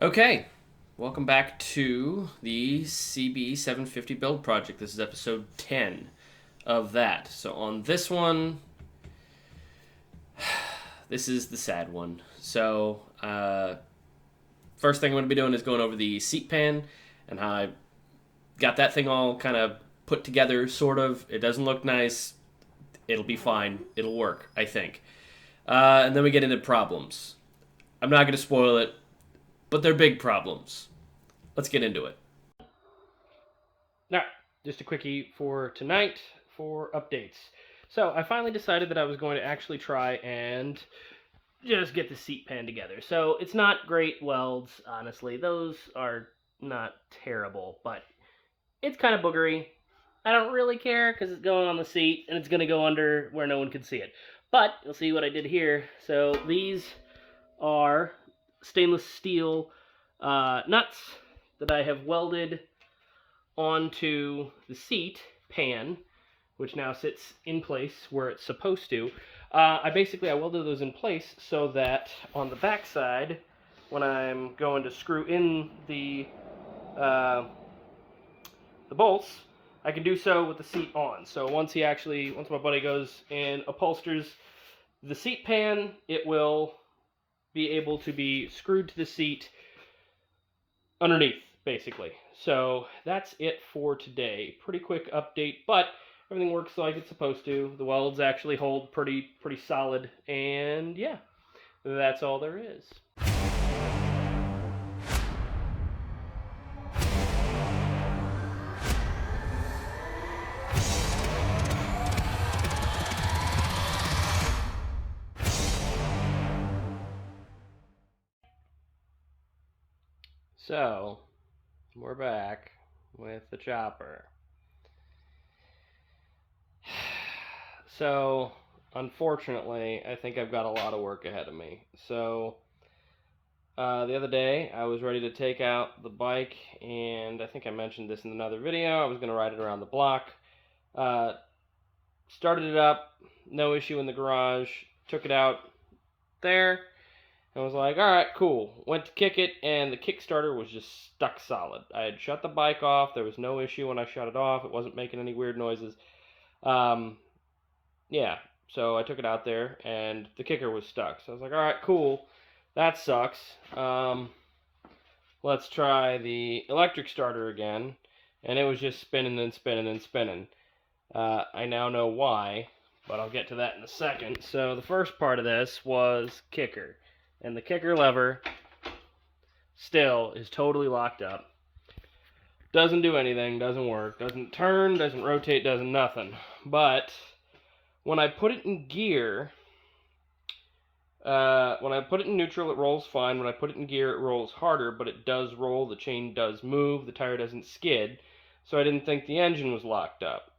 Okay, welcome back to the CB750 build project. This is episode 10 of that. So on this one, this is the sad one. So first thing I'm going to be doing is going over the seat pan and how I got that thing all kind of put together, sort of. It doesn't look nice. It'll be fine. It'll work, I think. And then we get into problems. I'm not going to spoil it, but they're big problems. Let's get into it. All right, just a quickie for tonight for updates. So I finally decided that I was going to actually try and just get the seat pan together. So it's not great welds, honestly. Those are not terrible, but it's kind of boogery. I don't really care because it's going on the seat and it's going to go under where no one can see it. But you'll see what I did here. So these are stainless steel nuts that I have welded onto the seat pan, which now sits in place where it's supposed to. I welded those in place so that on the back side, when I'm going to screw in the bolts, I can do so with the seat on. So once my buddy goes and upholsters the seat pan, it will be able to be screwed to the seat underneath, basically. So that's it for today. Pretty quick update, but everything works like it's supposed to. The welds actually hold pretty solid, and yeah, that's all there is. So, we're back with the chopper. So, unfortunately, I think I've got a lot of work ahead of me. So, the other day, I was ready to take out the bike, and I think I mentioned this in another video. I was going to ride it around the block. Started it up, no issue in the garage. Took it out there. I was like, all right, cool. Went to kick it, and the Kickstarter was just stuck solid. I had shut the bike off. There was no issue when I shut it off. It wasn't making any weird noises. Yeah, so I took it out there, and the kicker was stuck. So I was like, all right, cool. That sucks. Let's try the electric starter again. And it was just spinning and spinning and spinning. I now know why, but I'll get to that in a second. So the first part of this was kicker. And the kicker lever still is totally locked up. Doesn't do anything, doesn't work, doesn't turn, doesn't rotate, doesn't nothing. But when I put it in gear, when I put it in neutral, it rolls fine. When I put it in gear, it rolls harder, but it does roll, the chain does move, the tire doesn't skid. So I didn't think the engine was locked up.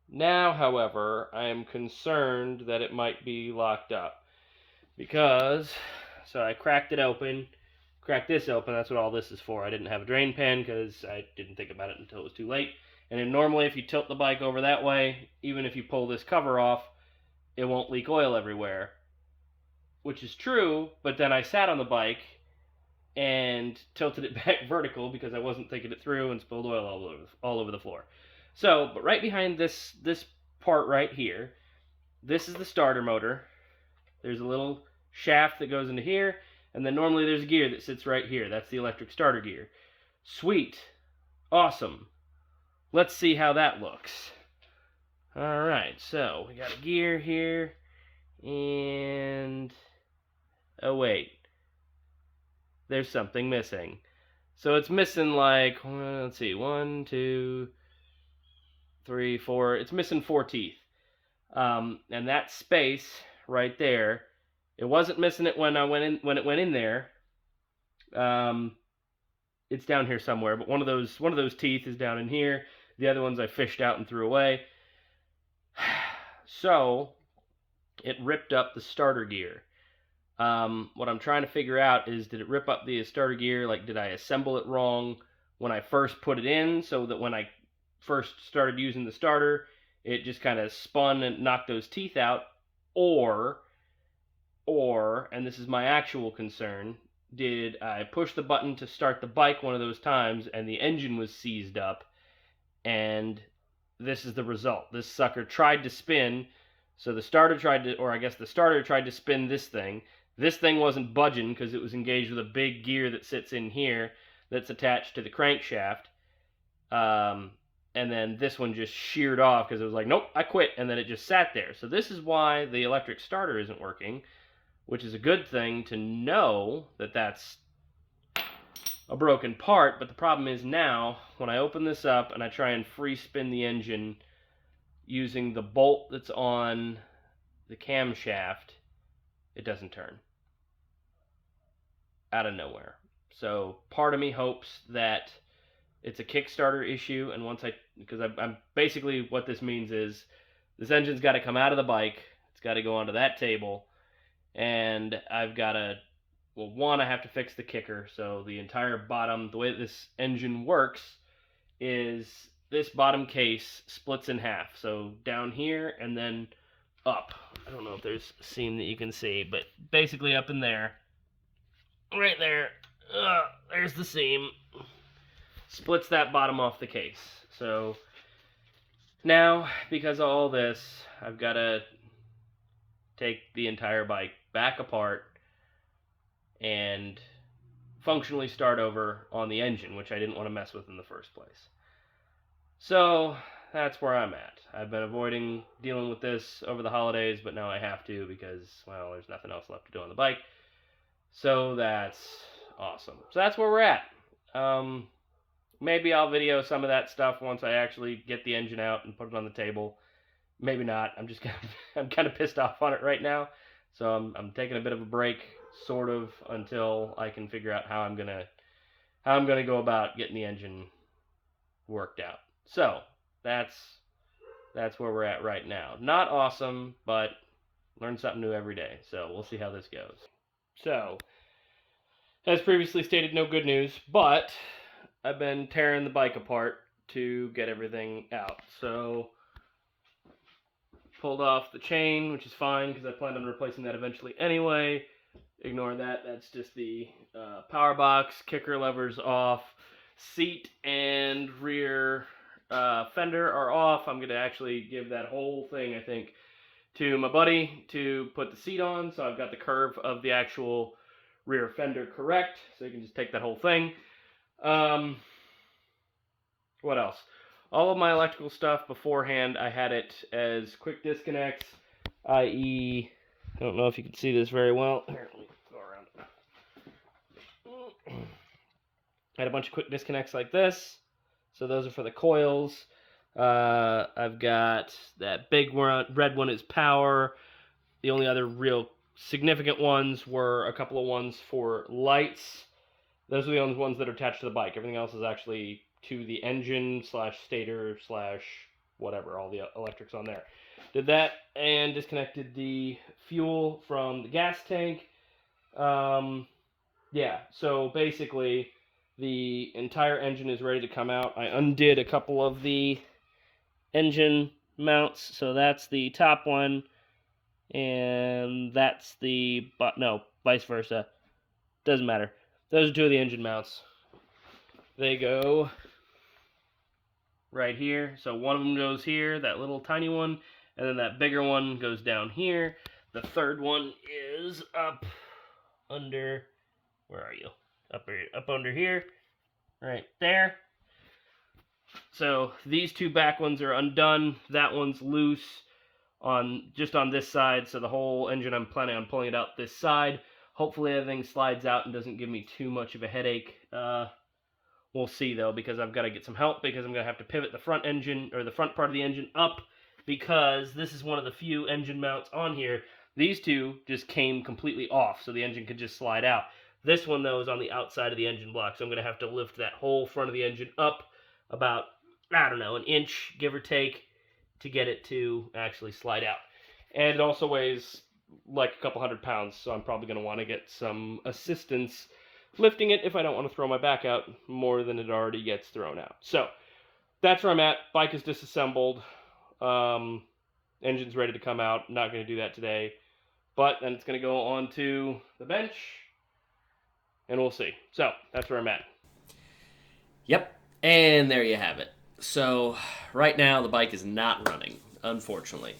Now, however, I am concerned that it might be locked up. So I cracked it open, cracked this open, that's what all this is for. I didn't have a drain pan because I didn't think about it until it was too late. And then normally if you tilt the bike over that way, even if you pull this cover off, it won't leak oil everywhere. Which is true, but then I sat on the bike and tilted it back vertical because I wasn't thinking it through and spilled oil all over the floor. So, but right behind this part right here, this is the starter motor. There's a little shaft that goes into here, and then normally there's a gear that sits right here. That's the electric starter gear. Sweet. Awesome. Let's see how that looks. Alright, so we got a gear here, and... oh wait. There's something missing. So it's missing like, let's see, 1, 2, 3, 4. It's missing 4 teeth. And that space right there, it wasn't missing it when it went in there. It's down here somewhere, but one of those teeth is down in here. The other ones I fished out and threw away. So it ripped up the starter gear. What I'm trying to figure out is, did it rip up the starter gear? Like, did I assemble it wrong when I first put it in, so that when I first started using the starter, it just kind of spun and knocked those teeth out? Or, and this is my actual concern, did I push the button to start the bike one of those times, and the engine was seized up, and this is the result. This sucker tried to spin, so the starter tried to, or I guess the starter tried to spin this thing. This thing wasn't budging because it was engaged with a big gear that sits in here that's attached to the crankshaft. And then this one just sheared off because it was like, nope, I quit, and then it just sat there. So this is why the electric starter isn't working, which is a good thing to know that that's a broken part. But the problem is now, when I open this up and I try and free spin the engine using the bolt that's on the camshaft, it doesn't turn. Out of nowhere. So part of me hopes that it's a Kickstarter issue, and because I'm basically, what this means is this engine's got to come out of the bike, it's got to go onto that table, and I've got to, well, one, I have to fix the kicker. So the entire bottom, the way that this engine works is this bottom case splits in half. So down here and then up. I don't know if there's a seam that you can see, but basically up in there, right there, there's the seam. Splits that bottom off the case. So now, because of all this, I've got to take the entire bike back apart and functionally start over on the engine, which I didn't want to mess with in the first place. So that's where I'm at. I've been avoiding dealing with this over the holidays, but now I have to because, well, there's nothing else left to do on the bike. So that's awesome. So that's where we're at. Maybe I'll video some of that stuff once I actually get the engine out and put it on the table. Maybe not. I'm kind of pissed off on it right now. So I'm taking a bit of a break, sort of, until I can figure out how I'm gonna go about getting the engine worked out. So that's where we're at right now. Not awesome, but learn something new every day. So we'll see how this goes. So, as previously stated, no good news, but I've been tearing the bike apart to get everything out. So, pulled off the chain, which is fine because I planned on replacing that eventually anyway. Ignore that. That's just the power box. Kicker lever's off. Seat and rear fender are off. I'm going to actually give that whole thing, I think, to my buddy to put the seat on. So I've got the curve of the actual rear fender correct. So you can just take that whole thing. What else? All of my electrical stuff beforehand, I had it as quick disconnects, i.e., I don't know if you can see this very well. Here, let me go around. I had a bunch of quick disconnects like this. So those are for the coils. I've got that big red one is power. The only other real significant ones were a couple of ones for lights. Those are the only ones that are attached to the bike. Everything else is actually to the engine / stator / whatever, all the electrics on there. Did that and disconnected the fuel from the gas tank. Yeah, so basically the entire engine is ready to come out. I undid a couple of the engine mounts. So that's the top one, and that's the, no, vice versa. Doesn't matter. Those are two of the engine mounts. They go right here. So one of them goes here, that little tiny one, and then that bigger one goes down here. The third one is up under, where are you? Up under here, right there. So these two back ones are undone. That one's loose just on this side. So the whole engine, I'm planning on pulling it out this side. Hopefully everything slides out and doesn't give me too much of a headache. We'll see though, because I've got to get some help, because I'm going to have to pivot the front engine, or the front part of the engine up, because this is one of the few engine mounts on here. These two just came completely off, so the engine could just slide out. This one though is on the outside of the engine block, so I'm going to have to lift that whole front of the engine up about, I don't know, an inch, give or take, to get it to actually slide out. And it also weighs like a couple 100 pounds, so I'm probably going to want to get some assistance lifting it if I don't want to throw my back out more than it already gets thrown out. So that's where I'm at. Bike is disassembled. Engine's ready to come out. Not going to do that today. But then it's going to go onto the bench. and we'll see. So that's where I'm at. Yep, and there you have it. So right now the bike is not running, unfortunately.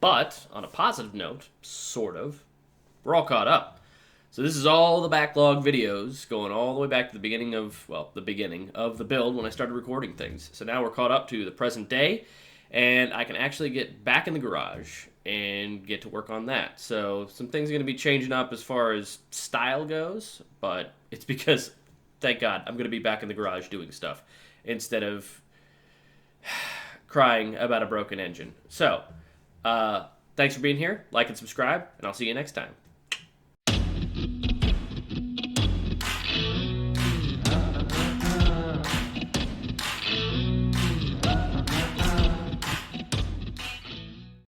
But on a positive note, sort of, we're all caught up. So this is all the backlog videos going all the way back to the beginning of, well, the beginning of the build when I started recording things. So now we're caught up to the present day, and I can actually get back in the garage and get to work on that. So some things are going to be changing up as far as style goes, but it's because, thank God, I'm going to be back in the garage doing stuff instead of crying about a broken engine. So, thanks for being here. Like and subscribe, and I'll see you next time.